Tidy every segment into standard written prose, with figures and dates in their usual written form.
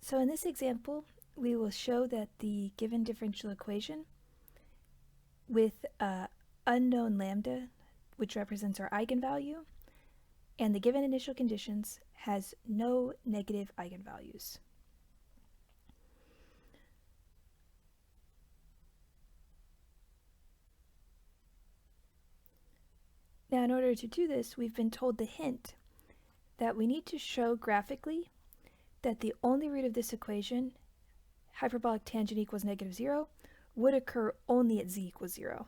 So in this example, we will show that the given differential equation with unknown lambda, which represents our eigenvalue, and the given initial conditions has no negative eigenvalues. Now, in order to do this, we've been told the hint that we need to show graphically that the only root of this equation, hyperbolic tangent equals -0, would occur only at z equals 0.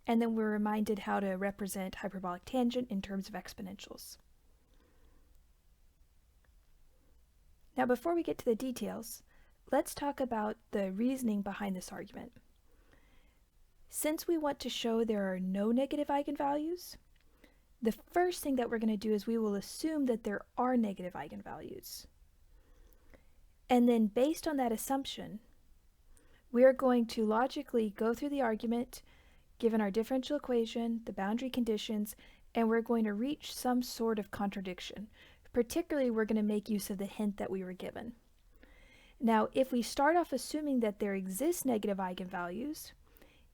And then we're reminded how to represent hyperbolic tangent in terms of exponentials. Now, before we get to the details, let's talk about the reasoning behind this argument. Since we want to show there are no negative eigenvalues, the first thing that we're going to do is we will assume that there are negative eigenvalues. And then based on that assumption, we are going to logically go through the argument, given our differential equation, the boundary conditions, and we're going to reach some sort of contradiction. Particularly, we're going to make use of the hint that we were given. Now, if we start off assuming that there exist negative eigenvalues,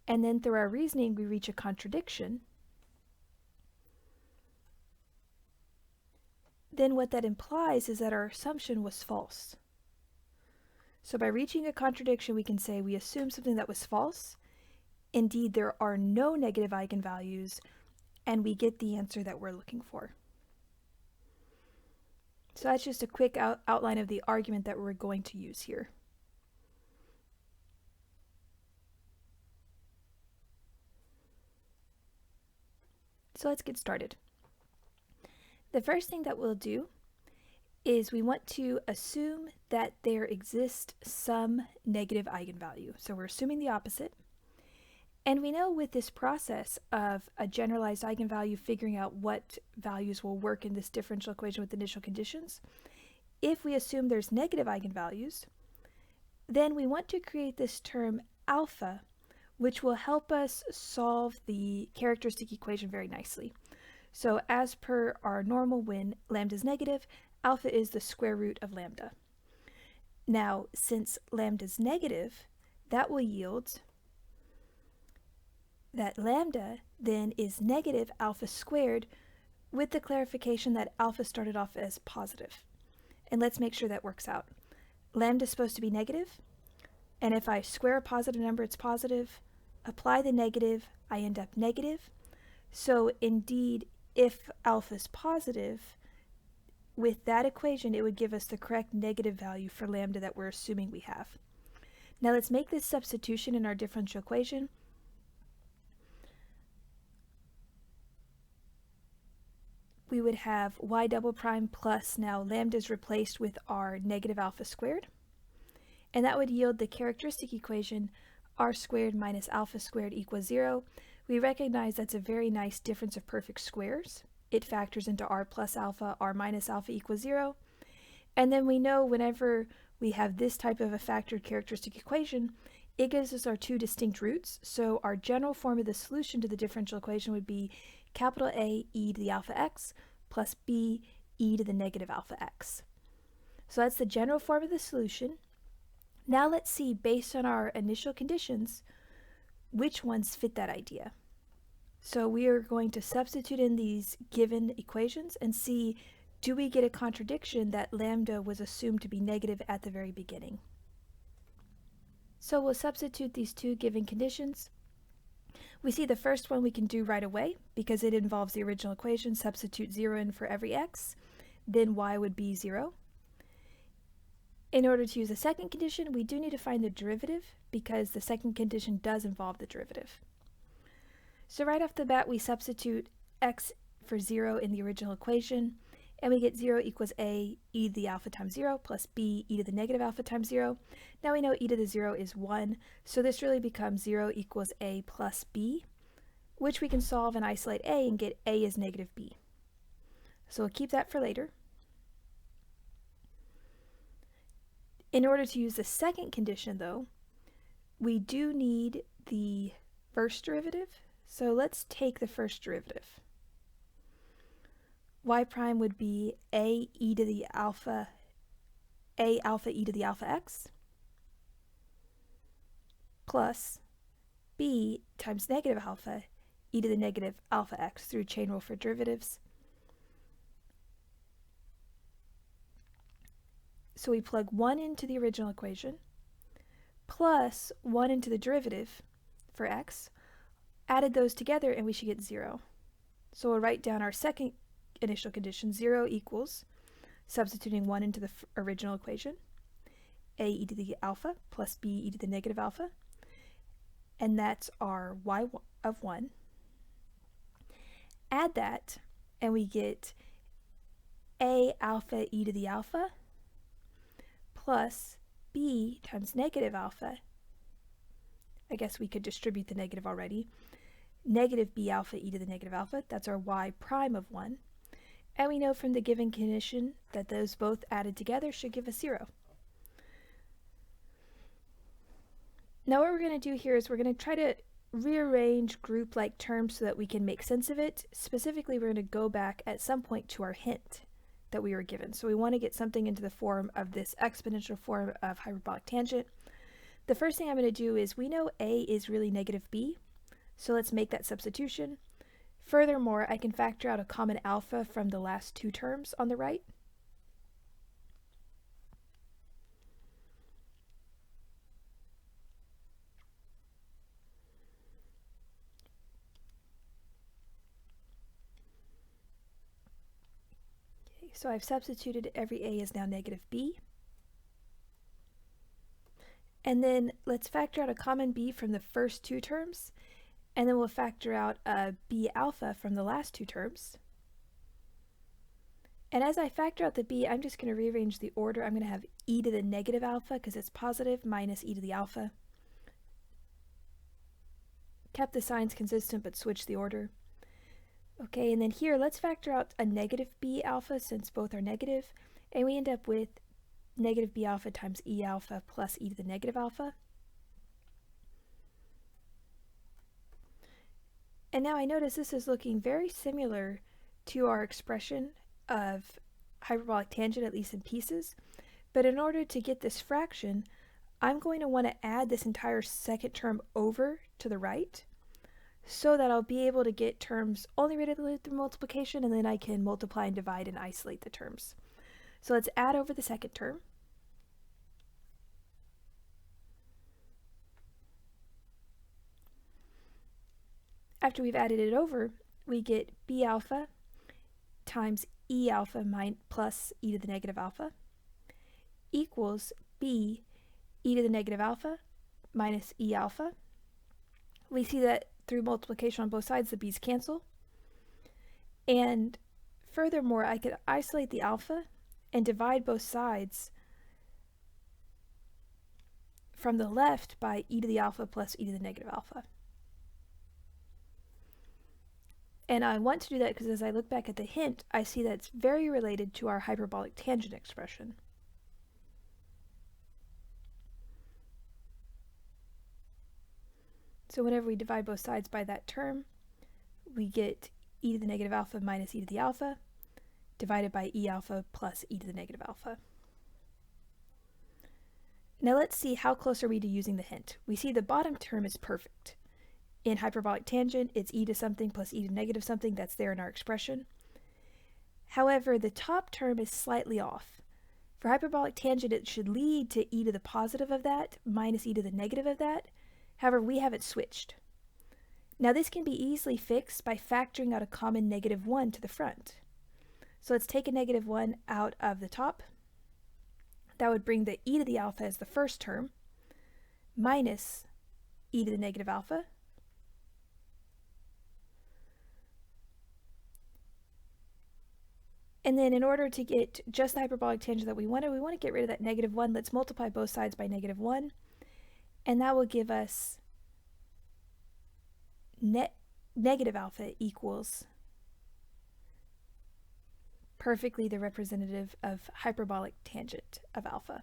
and then through our reasoning we reach a contradiction, then what that implies is that our assumption was false. So by reaching a contradiction, we can say we assume something that was false. Indeed, there are no negative eigenvalues, and we get the answer that we're looking for. So that's just a quick outline of the argument that we're going to use here. So let's get started. The first thing that we'll do is we want to assume that there exists some negative eigenvalue. So we're assuming the opposite. And we know with this process of a generalized eigenvalue figuring out what values will work in this differential equation with initial conditions, if we assume there's negative eigenvalues, then we want to create this term alpha, which will help us solve the characteristic equation very nicely. So as per our normal, when lambda is negative, alpha is the square root of lambda. Now, since lambda is negative, that will yield that lambda then is negative alpha squared, with the clarification that alpha started off as positive. And let's make sure that works out. Lambda is supposed to be negative, and if I square a positive number, it's positive. Apply the negative, I end up negative. So indeed, if alpha is positive, with that equation, it would give us the correct negative value for lambda that we're assuming we have. Now let's make this substitution in our differential equation. We would have y double prime plus, now lambda is replaced with our negative alpha squared. And that would yield the characteristic equation r squared minus alpha squared equals 0. We recognize that's a very nice difference of perfect squares. It factors into r plus alpha, r minus alpha equals 0. And then we know whenever we have this type of a factored characteristic equation, it gives us our two distinct roots. So our general form of the solution to the differential equation would be capital A e to the alpha x plus b e to the negative alpha x. So that's the general form of the solution. Now let's see, based on our initial conditions, which ones fit that idea. So we are going to substitute in these given equations and see, do we get a contradiction that lambda was assumed to be negative at the very beginning. So we'll substitute these two given conditions. We see the first one we can do right away because it involves the original equation. Substitute 0 in for every x, then y would be 0. In order to use the second condition, we do need to find the derivative because the second condition does involve the derivative. So right off the bat, we substitute x for 0 in the original equation, and we get 0 equals a e to the alpha times 0 plus b e to the negative alpha times 0. Now we know e to the 0 is 1, so this really becomes 0 equals a plus b, which we can solve and isolate a and get a is negative b. So we'll keep that for later. In order to use the second condition, though, we do need the first derivative. So let's take the first derivative. Y prime would be a e to the alpha a alpha e to the alpha x plus b times negative alpha e to the negative alpha x through chain rule for derivatives. So we plug 1 into the original equation, plus 1 into the derivative for x, added those together, and we should get 0. So we'll write down our second initial condition, 0 equals, substituting 1 into the original equation, a e to the alpha plus b e to the negative alpha, and that's our y of 1. Add that, and we get a alpha e to the alpha plus b times negative alpha. I guess we could distribute the negative already. Negative b alpha e to the negative alpha, that's our y prime of 1. And we know from the given condition that those both added together should give us 0. Now what we're going to do here is we're going to try to rearrange group-like terms so that we can make sense of it. Specifically, we're going to go back at some point to our hint that we were given. So we want to get something into the form of this exponential form of hyperbolic tangent. The first thing I'm going to do is, we know a is really negative b, so let's make that substitution. Furthermore, I can factor out a common alpha from the last two terms on the right. Okay, so I've substituted every a is now negative b. And then let's factor out a common b from the first two terms, and then we'll factor out a b alpha from the last two terms. And as I factor out the b, I'm just going to rearrange the order. I'm going to have e to the negative alpha because it's positive minus e to the alpha. Kept the signs consistent but switched the order. Okay, and then here let's factor out a negative b alpha since both are negative, and we end up with negative b alpha times e alpha plus e to the negative alpha. And now I notice this is looking very similar to our expression of hyperbolic tangent, at least in pieces. But in order to get this fraction, I'm going to want to add this entire second term over to the right so that I'll be able to get terms only related through multiplication, and then I can multiply and divide and isolate the terms. So let's add over the second term. After we've added it over, we get b alpha times e alpha plus e to the negative alpha equals b e to the negative alpha minus e alpha. We see that through multiplication on both sides, the b's cancel. And furthermore, I could isolate the alpha and divide both sides from the left by e to the alpha plus e to the negative alpha. And I want to do that because as I look back at the hint, I see that it's very related to our hyperbolic tangent expression. So whenever we divide both sides by that term, we get e to the negative alpha minus e to the alpha divided by e alpha plus e to the negative alpha. Now let's see how close are we to using the hint. We see the bottom term is perfect. In hyperbolic tangent, it's e to something plus e to negative something. That's there in our expression. However, the top term is slightly off. For hyperbolic tangent, it should lead to e to the positive of that minus e to the negative of that. However, we have it switched. Now this can be easily fixed by factoring out a common negative 1 to the front. So let's take a negative 1 out of the top. That would bring the e to the alpha as the first term minus e to the negative alpha. And then in order to get just the hyperbolic tangent that we want to get rid of that negative 1. Let's multiply both sides by negative 1. And that will give us negative alpha equals perfectly the representative of hyperbolic tangent of alpha.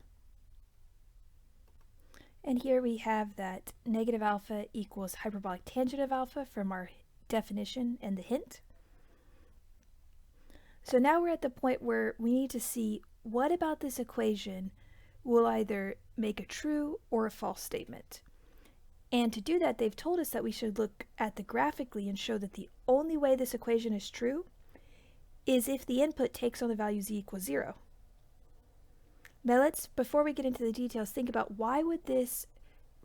And here we have that negative alpha equals hyperbolic tangent of alpha from our definition and the hint. So now we're at the point where we need to see what about this equation we'll either make a true or a false statement. And to do that, they've told us that we should look at the graphically and show that the only way this equation is true is if the input takes on the value z equals 0. Now let's, before we get into the details, think about why would this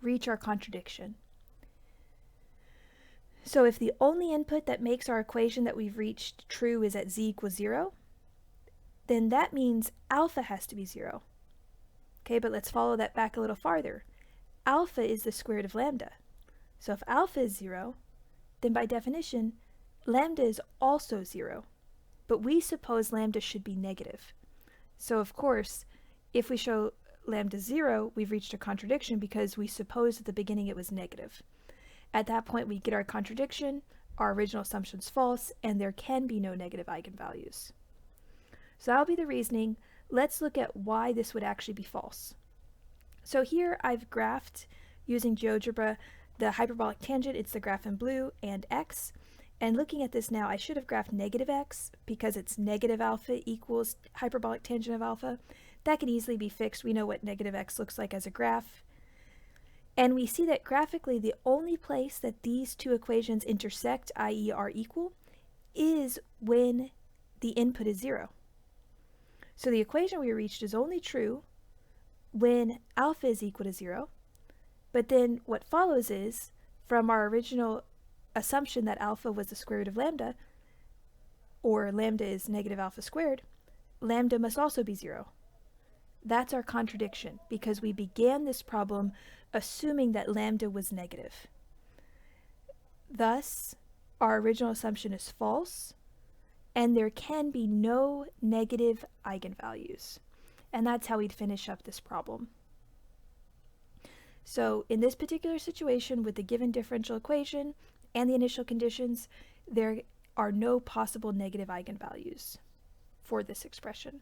reach our contradiction. So if the only input that makes our equation that we've reached true is at z equals 0, then that means alpha has to be 0. Okay, but let's follow that back a little farther. Alpha is the square root of lambda. So if alpha is 0, then by definition, lambda is also 0. But we suppose lambda should be negative. So of course, if we show lambda 0, we've reached a contradiction because we supposed at the beginning it was negative. At that point, we get our contradiction, our original assumption's false, and there can be no negative eigenvalues. So that'll be the reasoning. Let's look at why this would actually be false. So here I've graphed, using GeoGebra, the hyperbolic tangent, it's the graph in blue, and x. And looking at this now, I should have graphed negative x because it's negative alpha equals hyperbolic tangent of alpha. That can easily be fixed. We know what negative x looks like as a graph. And we see that graphically the only place that these two equations intersect, i.e. are equal, is when the input is 0. So the equation we reached is only true when alpha is equal to 0, but then what follows is, from our original assumption that alpha was the square root of lambda, or lambda is negative alpha squared, lambda must also be 0. That's our contradiction, because we began this problem assuming that lambda was negative. Thus, our original assumption is false, and there can be no negative eigenvalues. And that's how we'd finish up this problem. So in this particular situation, with the given differential equation and the initial conditions, there are no possible negative eigenvalues for this expression.